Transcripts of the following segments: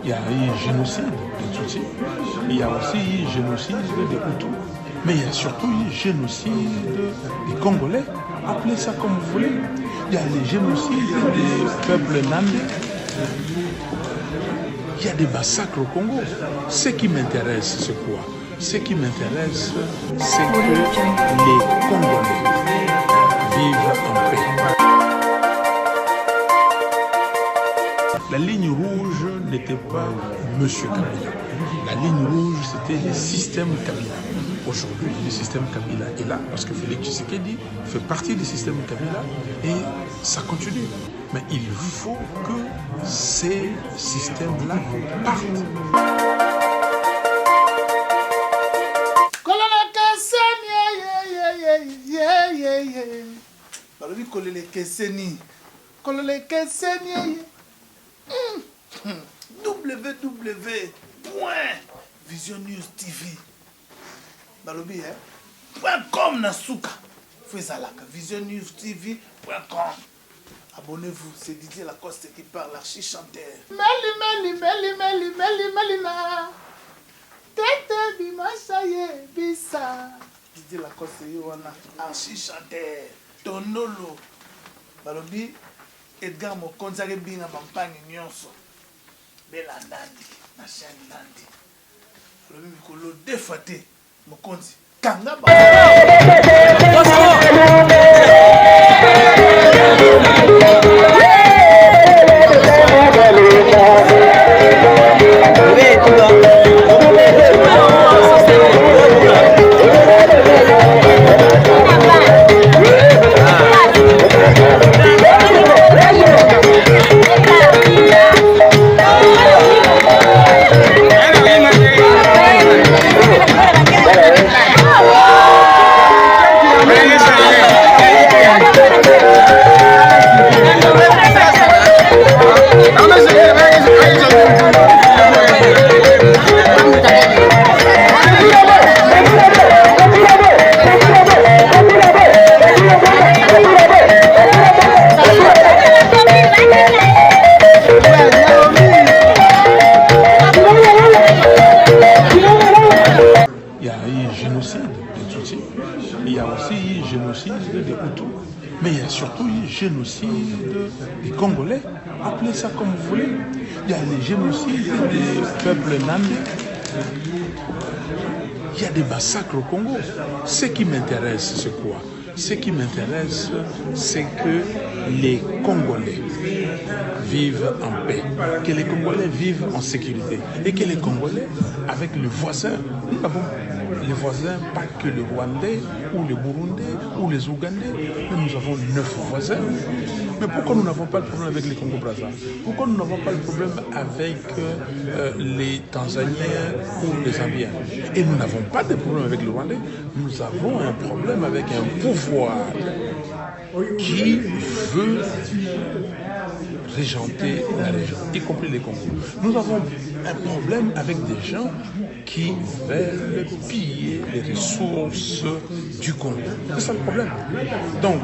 Il y a eu génocide des Tutsis, il y a aussi eu génocide des Hutus, mais il y a surtout eu génocide des Congolais, appelez ça comme vous voulez. Il y a les génocides des peuples nandais, il y a des massacres au Congo. Ce qui m'intéresse, c'est quoi? Ce qui m'intéresse, c'est que les Congolais vivent en paix. La ligne rouge n'était pas M. Kabila. La ligne rouge, c'était le système Kabila. Aujourd'hui, le système Kabila est là parce que Félix Tshisekedi fait partie du système Kabila et ça continue. Mais il faut que ces systèmes-là partent. www.visionnews.com nasuka Fezalaka visionnews.tv.com. Abonnez-vous, c'est Didier Lacoste qui parle, l'archi-chanteur. Melina Tete Bimachaye Bisa Didier Lacoste Yoana, archi-chanteur. Tonolo Balobi Edgar Mokonzare Binga Bampagne Nyonso Bela Nandi Nashani Nandi Balobi Mikolo Defate Mokonzi Kanga il y a aussi eu génocide des Hutus, mais il y a surtout eu génocide des Congolais, appelez ça comme vous voulez. Il y a les génocides des peuples nandais, il y a des massacres au Congo. Ce qui m'intéresse, c'est quoi? Ce qui m'intéresse, c'est que les Congolais vivent en paix, que les Congolais vivent en sécurité et que les Congolais, avec les voisins, les voisins, pas que les Rwandais ou les Burundais ou les Ougandais, mais nous avons 9 voisins. Mais pourquoi nous n'avons pas le problème avec les Congo-Brazza? Pourquoi nous n'avons pas le problème avec les Tanzaniens ou les Zambiens? Et nous n'avons pas de problème avec les Rwandais. Nous avons un problème avec un pouvoir qui veut régenter la région, y compris les Congos. Nous avons un problème avec des gens qui veulent piller les ressources du Congo. C'est ça le problème. Donc,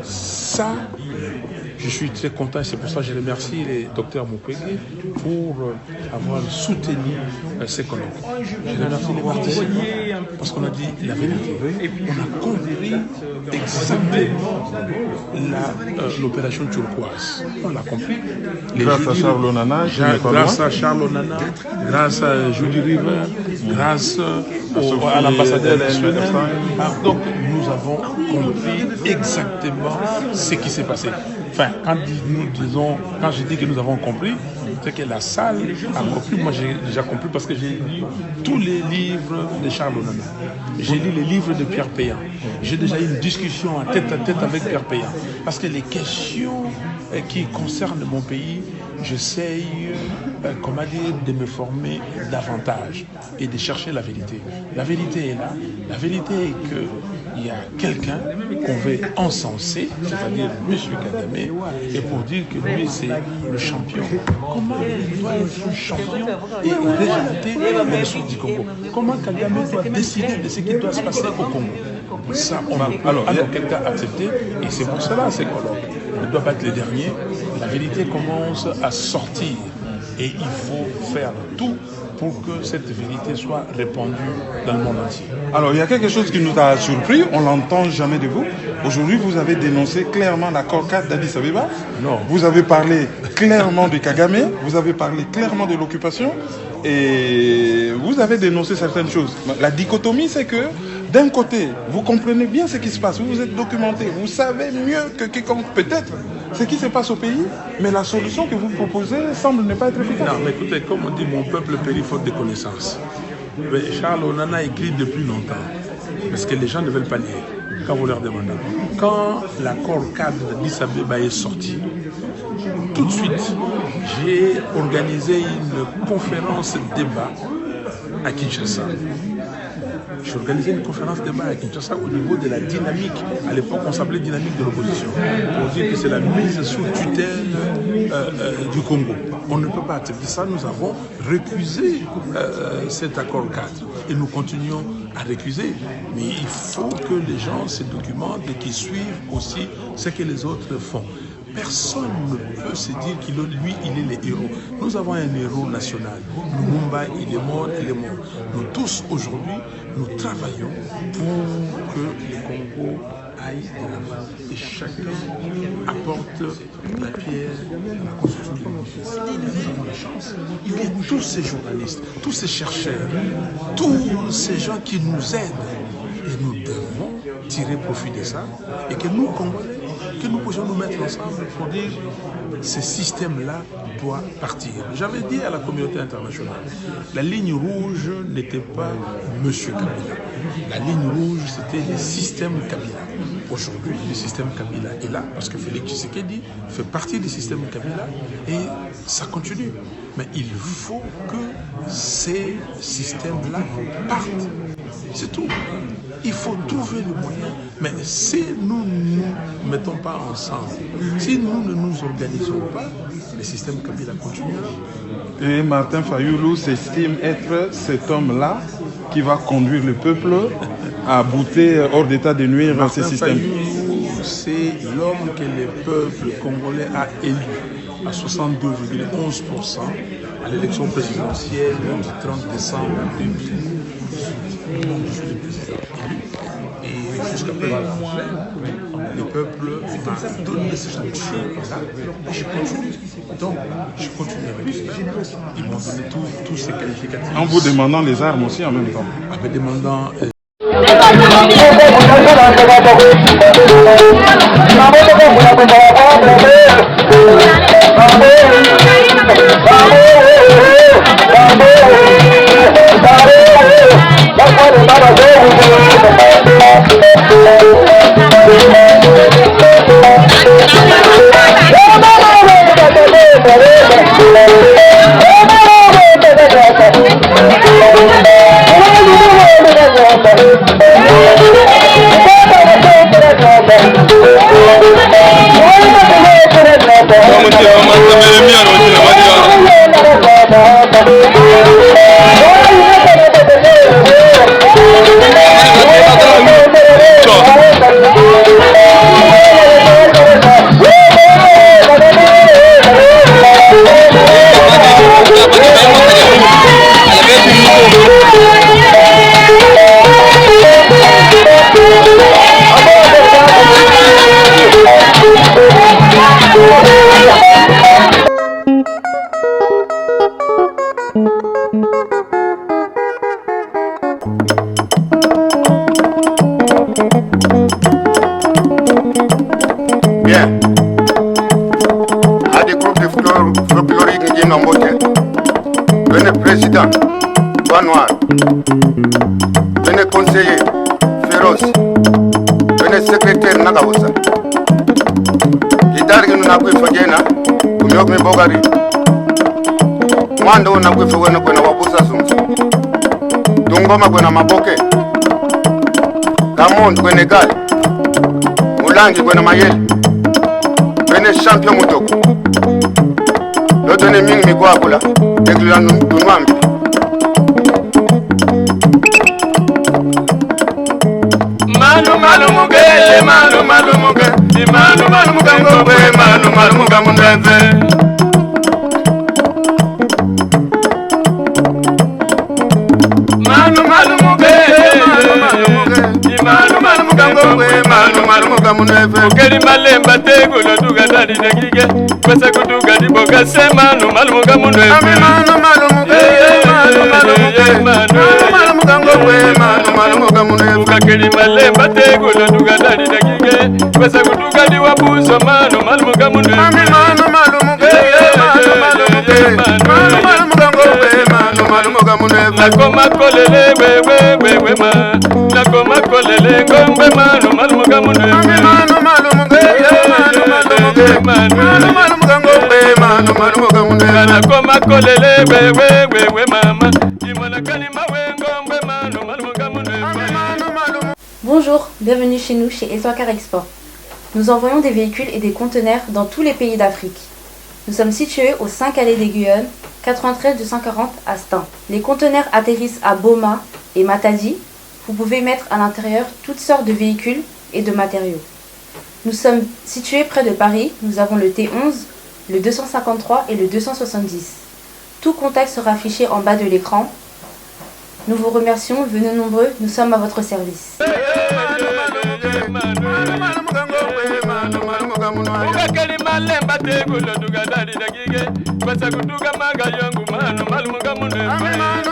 ça, je suis très content et c'est pour ça que je remercie les docteurs Mukwege pour avoir soutenu ces colloques. Je remercie les participants parce qu'on a dit la vérité. On a compris exactement l'opération turquoise. On l'a compris. Grâce à Charles Onana, grâce à Charles Onana, grâce à Julie River, grâce à l'ambassadeur suédois. Donc nous avons compris exactement ce qui s'est passé. Enfin, quand je dis que nous avons compris, c'est que la salle a compris. Moi, j'ai déjà compris parce que j'ai lu tous les livres de Charles Onana. J'ai lu les livres de Pierre Péan. J'ai déjà eu une discussion en tête à tête avec Pierre Péan. Parce que les questions qui concernent mon pays, j'essaye, comment dire, de me former davantage et de chercher la vérité. La vérité est là. La vérité est qu'il y a quelqu'un qu'on veut encenser, c'est-à-dire M. Kagame, et pour dire que lui, c'est le champion. Comment il doit être un champion et régenter les ressources du Congo? Comment Kagame doit décider de ce qui doit se passer au Congo? Ça, alors quelqu'un a accepté, et c'est pour cela, ces colloques ne doit pas être les derniers. La vérité commence à sortir. Et il faut faire tout pour que cette vérité soit répandue dans le monde entier. Alors, il y a quelque chose qui nous a surpris, on ne l'entend jamais de vous. Aujourd'hui, vous avez dénoncé clairement l'accord 4 d'Addis Abeba. Non. Vous avez parlé clairement de Kagame, vous avez parlé clairement de l'occupation et vous avez dénoncé certaines choses. La dichotomie, c'est que d'un côté, vous comprenez bien ce qui se passe, vous vous êtes documenté, vous savez mieux que quiconque peut-être ce qui se passe au pays, mais la solution que vous proposez semble ne pas être efficace. Non, mais écoutez, comme on dit, mon peuple périt faute de connaissances. Mais Charles, on en a écrit depuis longtemps, parce que les gens ne veulent pas lire quand vous leur demandez. Quand l'accord cadre d'Addis Abeba est sorti, tout de suite, j'ai organisé une conférence débat à Kinshasa. J'ai organisé une conférence débat à Kinshasa au niveau de la dynamique. À l'époque, on s'appelait dynamique de l'opposition. Pour dire que c'est la mise sous tutelle du Congo. On ne peut pas accepter ça. Nous avons récusé cet accord 4. Et nous continuons à récuser. Mais il faut que les gens se documentent et qu'ils suivent aussi ce que les autres font. Personne ne peut se dire qu'il est le héros. Nous avons un héros national. Lumumba, il est mort. Nous tous, aujourd'hui, nous travaillons pour que le Congo aille de l'avant. Et chacun apporte la pierre à la construction du Congo. Nous avons la chance. Il y a tous ces journalistes, tous ces chercheurs, tous ces gens qui nous aident. Et nous devons tirer profit de ça. Et que nous, Congolais, que nous puissions nous mettre ensemble pour dire ce système-là doit partir. J'avais dit à la communauté internationale, la ligne rouge n'était pas M. Kabila. La ligne rouge, c'était le système Kabila. Aujourd'hui, le système Kabila est là parce que Félix Tshisekedi fait partie du système Kabila et ça continue. Mais il faut que ces systèmes-là partent. C'est tout. Il faut trouver le moyen. Mais si nous ne nous mettons pas ensemble, si nous ne nous organisons pas, le système Kabila continuera. Et Martin Fayoulou s'estime être cet homme-là qui va conduire le peuple à bouter hors d'état de nuire à ce système. Fayoulou, c'est l'homme que le peuple congolais a élu à 62,11% à l'élection présidentielle du 30 décembre 2000. Et jusqu'à présent, le peuple m'a donné ce soutien-là. Je continue. Donc, je continue avec cela. Ils m'ont donné tous ces qualificatifs. En vous demandant les armes aussi en même temps. En me demandant... Bien. À des groupes de folkloriques qui n'ont pas venez président, Bois Noir, venez conseiller, Féroce, venez secrétaire Nagaoussa. Guitare qui nous n'a pas fait gêner, ou mieux que mes bogari. Mwanda on a pas fait gêner pour nous wabusa sumsi. Tungoma kwa na maboke. Kamon kwa negali. Mulangi kwa na mayeli. Venez champion mutoko. L'autre n'est ming mi kwa kula. Degla nunwambi. Manu muge, manu muge. Manu muge ngobwe, manu muge mundeve. mugango we manu malu mugamuno efe ukeli malemba tegulo duga dali dagige kwesa kuduga diboga sema no malu mugamuno efe ami manu malu mugaye manu malu mugaye malu mugango we manu malu mugamuno efe ukeli malemba tegulo duga dali dagige kwesa kuduga diwabuzo manu malu mugamuno efe ami manu malu mugaye manu malu mugaye manu malu mugango we manu malu mugamuno efe nakoma kolele we ma nakoma kolele ngombe manu malu mugamuno efe ami manu malu mugaye manu malu mugaye manu malu mugango we manu malu mugamuno efe nakoma kolele we mama imana kalima we ngombe manu malu mugamuno efe Bonjour, bienvenue chez nous, chez Eswakar Export. Nous envoyons des véhicules et des conteneurs dans tous les pays d'Afrique. Nous sommes situés au 5 allées des Guyonnes, 93 240 à Stein. Les conteneurs atterrissent à Boma et Matadi. Vous pouvez mettre à l'intérieur toutes sortes de véhicules et de matériaux. Nous sommes situés près de Paris. Nous avons le T11, le 253 et le 270. Tout contact sera affiché en bas de l'écran. Nous vous remercions, venez nombreux, nous sommes à votre service. ukeli malemba tegulo duga dali dagige kwesa kuduga maga yongu manu malu mugamuno efe